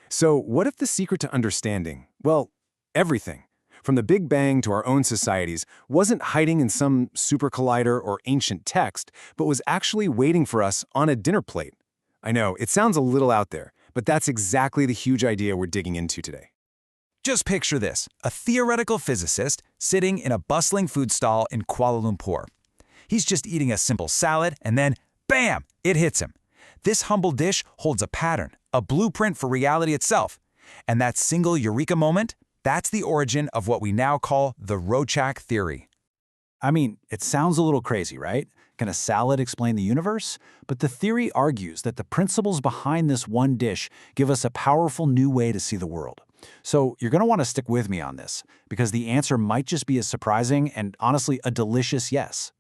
So what if the secret to understanding, well, everything, from the Big Bang to our own societies, wasn't hiding in some super collider or ancient text, but was actually waiting for us on a dinner plate? I know, it sounds a little out there, but that's exactly the huge idea we're digging into today. Just picture this, a theoretical physicist sitting in a bustling food stall in Kuala Lumpur. He's just eating a simple salad and then, bam, it hits him. This humble dish holds a pattern, a blueprint for reality itself. And that single eureka moment, that's the origin of what we now call the Rojak theory. I mean, it sounds a little crazy, right? Can a salad explain the universe? But the theory argues that the principles behind this one dish give us a powerful new way to see the world. So you're going to want to stick with me on this, because the answer might just be as surprising and honestly a delicious yes.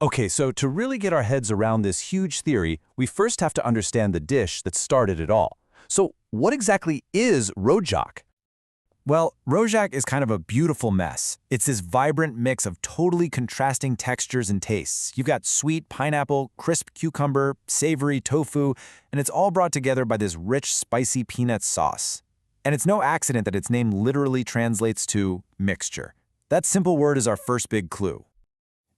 Okay, so to really get our heads around this huge theory, we first have to understand the dish that started it all. So what exactly is Rojak? Well, Rojak is kind of a beautiful mess. It's this vibrant mix of totally contrasting textures and tastes. You've got sweet pineapple, crisp cucumber, savory tofu, and it's all brought together by this rich, spicy peanut sauce. And it's no accident that its name literally translates to mixture. That simple word is our first big clue.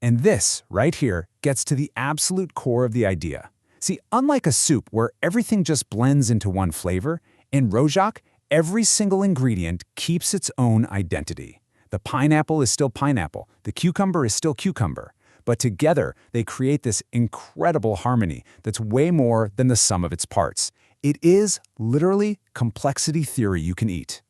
And this, right here, gets to the absolute core of the idea. See, unlike a soup where everything just blends into one flavor, in Rojak, every single ingredient keeps its own identity. The pineapple is still pineapple, the cucumber is still cucumber, but together they create this incredible harmony that's way more than the sum of its parts. It is literally complexity theory you can eat.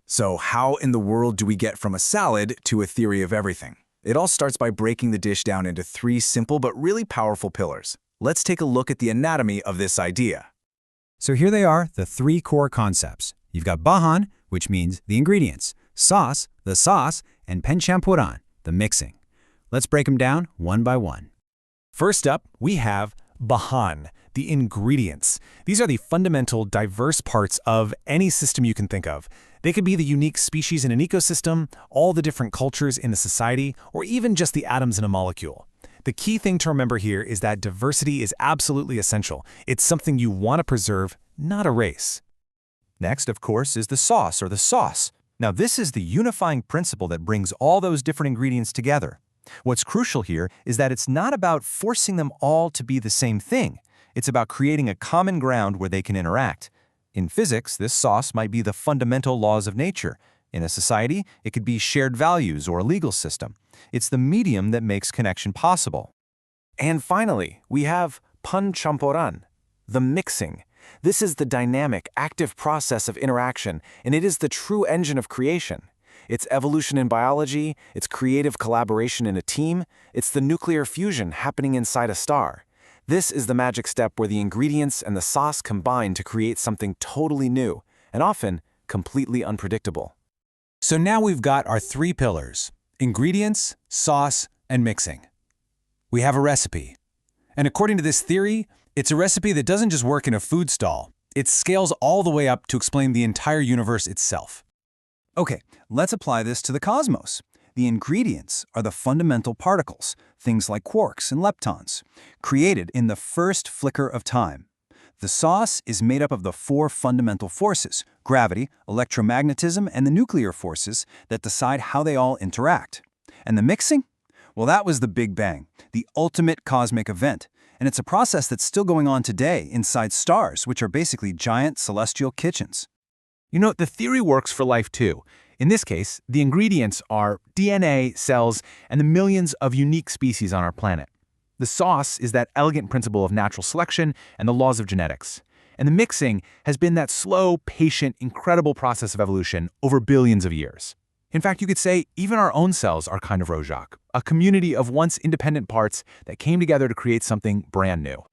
So how in the world do we get from a salad to a theory of everything? It all starts by breaking the dish down into three simple but really powerful pillars. Let's take a look at the anatomy of this idea. So here they are, the three core concepts. You've got bahan, which means the ingredients, sauce, the sauce, and pencampuran, the mixing. Let's break them down one by one. First up, we have bahan, the ingredients. These are the fundamental, diverse parts of any system you can think of. They could be the unique species in an ecosystem, all the different cultures in a society, or even just the atoms in a molecule. The key thing to remember here is that diversity is absolutely essential. It's something you want to preserve, not erase. Next, of course, is the sauce or the sauce. Now, this is the unifying principle that brings all those different ingredients together. What's crucial here is that it's not about forcing them all to be the same thing. It's about creating a common ground where they can interact. In physics, this sauce might be the fundamental laws of nature. In a society, it could be shared values or a legal system. It's the medium that makes connection possible. And finally, we have pencampuran, the mixing. This is the dynamic, active process of interaction, and it is the true engine of creation. It's evolution in biology, it's creative collaboration in a team, it's the nuclear fusion happening inside a star. This is the magic step where the ingredients and the sauce combine to create something totally new, and often completely unpredictable. So now we've got our three pillars: ingredients, sauce, and mixing. We have a recipe. And according to this theory, it's a recipe that doesn't just work in a food stall. It scales all the way up to explain the entire universe itself. Okay, let's apply this to the cosmos. The ingredients are the fundamental particles, things like quarks and leptons, created in the first flicker of time. The sauce is made up of the four fundamental forces: gravity, electromagnetism, and the nuclear forces that decide how they all interact. And the mixing? Well, that was the Big Bang, the ultimate cosmic event. And it's a process that's still going on today inside stars, which are basically giant celestial kitchens. You know, the theory works for life too. In this case, the ingredients are DNA, cells, and the millions of unique species on our planet. The sauce is that elegant principle of natural selection and the laws of genetics. And the mixing has been that slow, patient, incredible process of evolution over billions of years. In fact, you could say even our own cells are kind of Rojak, a community of once independent parts that came together to create something brand new.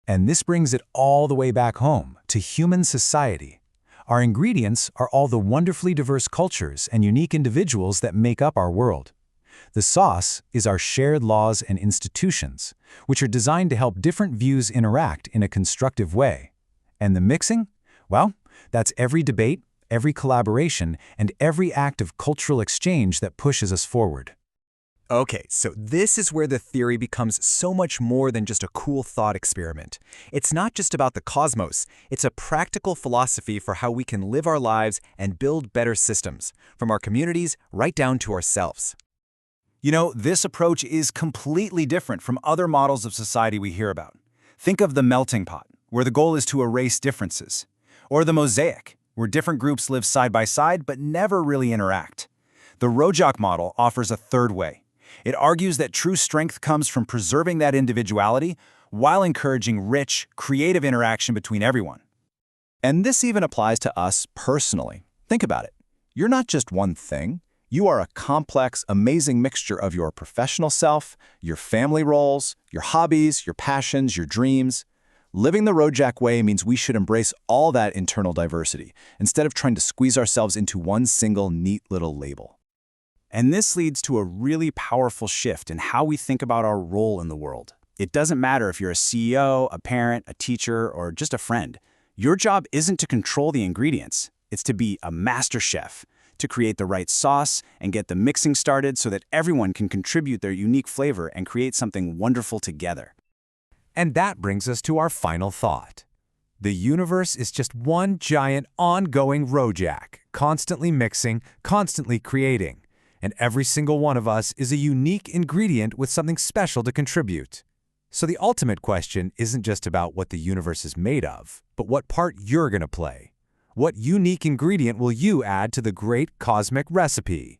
And this brings it all the way back home to human society. Our ingredients are all the wonderfully diverse cultures and unique individuals that make up our world. The sauce is our shared laws and institutions, which are designed to help different views interact in a constructive way. And the mixing? Well, that's every debate, every collaboration, and every act of cultural exchange that pushes us forward. Okay, so this is where the theory becomes so much more than just a cool thought experiment. It's not just about the cosmos, it's a practical philosophy for how we can live our lives and build better systems, from our communities right down to ourselves. You know, this approach is completely different from other models of society we hear about. Think of the melting pot, where the goal is to erase differences. Or the mosaic, where different groups live side by side but never really interact. The Rojak model offers a third way. It argues that true strength comes from preserving that individuality while encouraging rich, creative interaction between everyone. And this even applies to us personally. Think about it. You're not just one thing. You are a complex, amazing mixture of your professional self, your family roles, your hobbies, your passions, your dreams. Living the Rojak way means we should embrace all that internal diversity, instead of trying to squeeze ourselves into one single neat little label. And this leads to a really powerful shift in how we think about our role in the world. It doesn't matter if you're a CEO, a parent, a teacher, or just a friend. Your job isn't to control the ingredients. It's to be a master chef, to create the right sauce and get the mixing started so that everyone can contribute their unique flavor and create something wonderful together. And that brings us to our final thought. The universe is just one giant, ongoing Rojak, constantly mixing, constantly creating. And every single one of us is a unique ingredient with something special to contribute. So the ultimate question isn't just about what the universe is made of, but what part you're going to play. What unique ingredient will you add to the great cosmic recipe?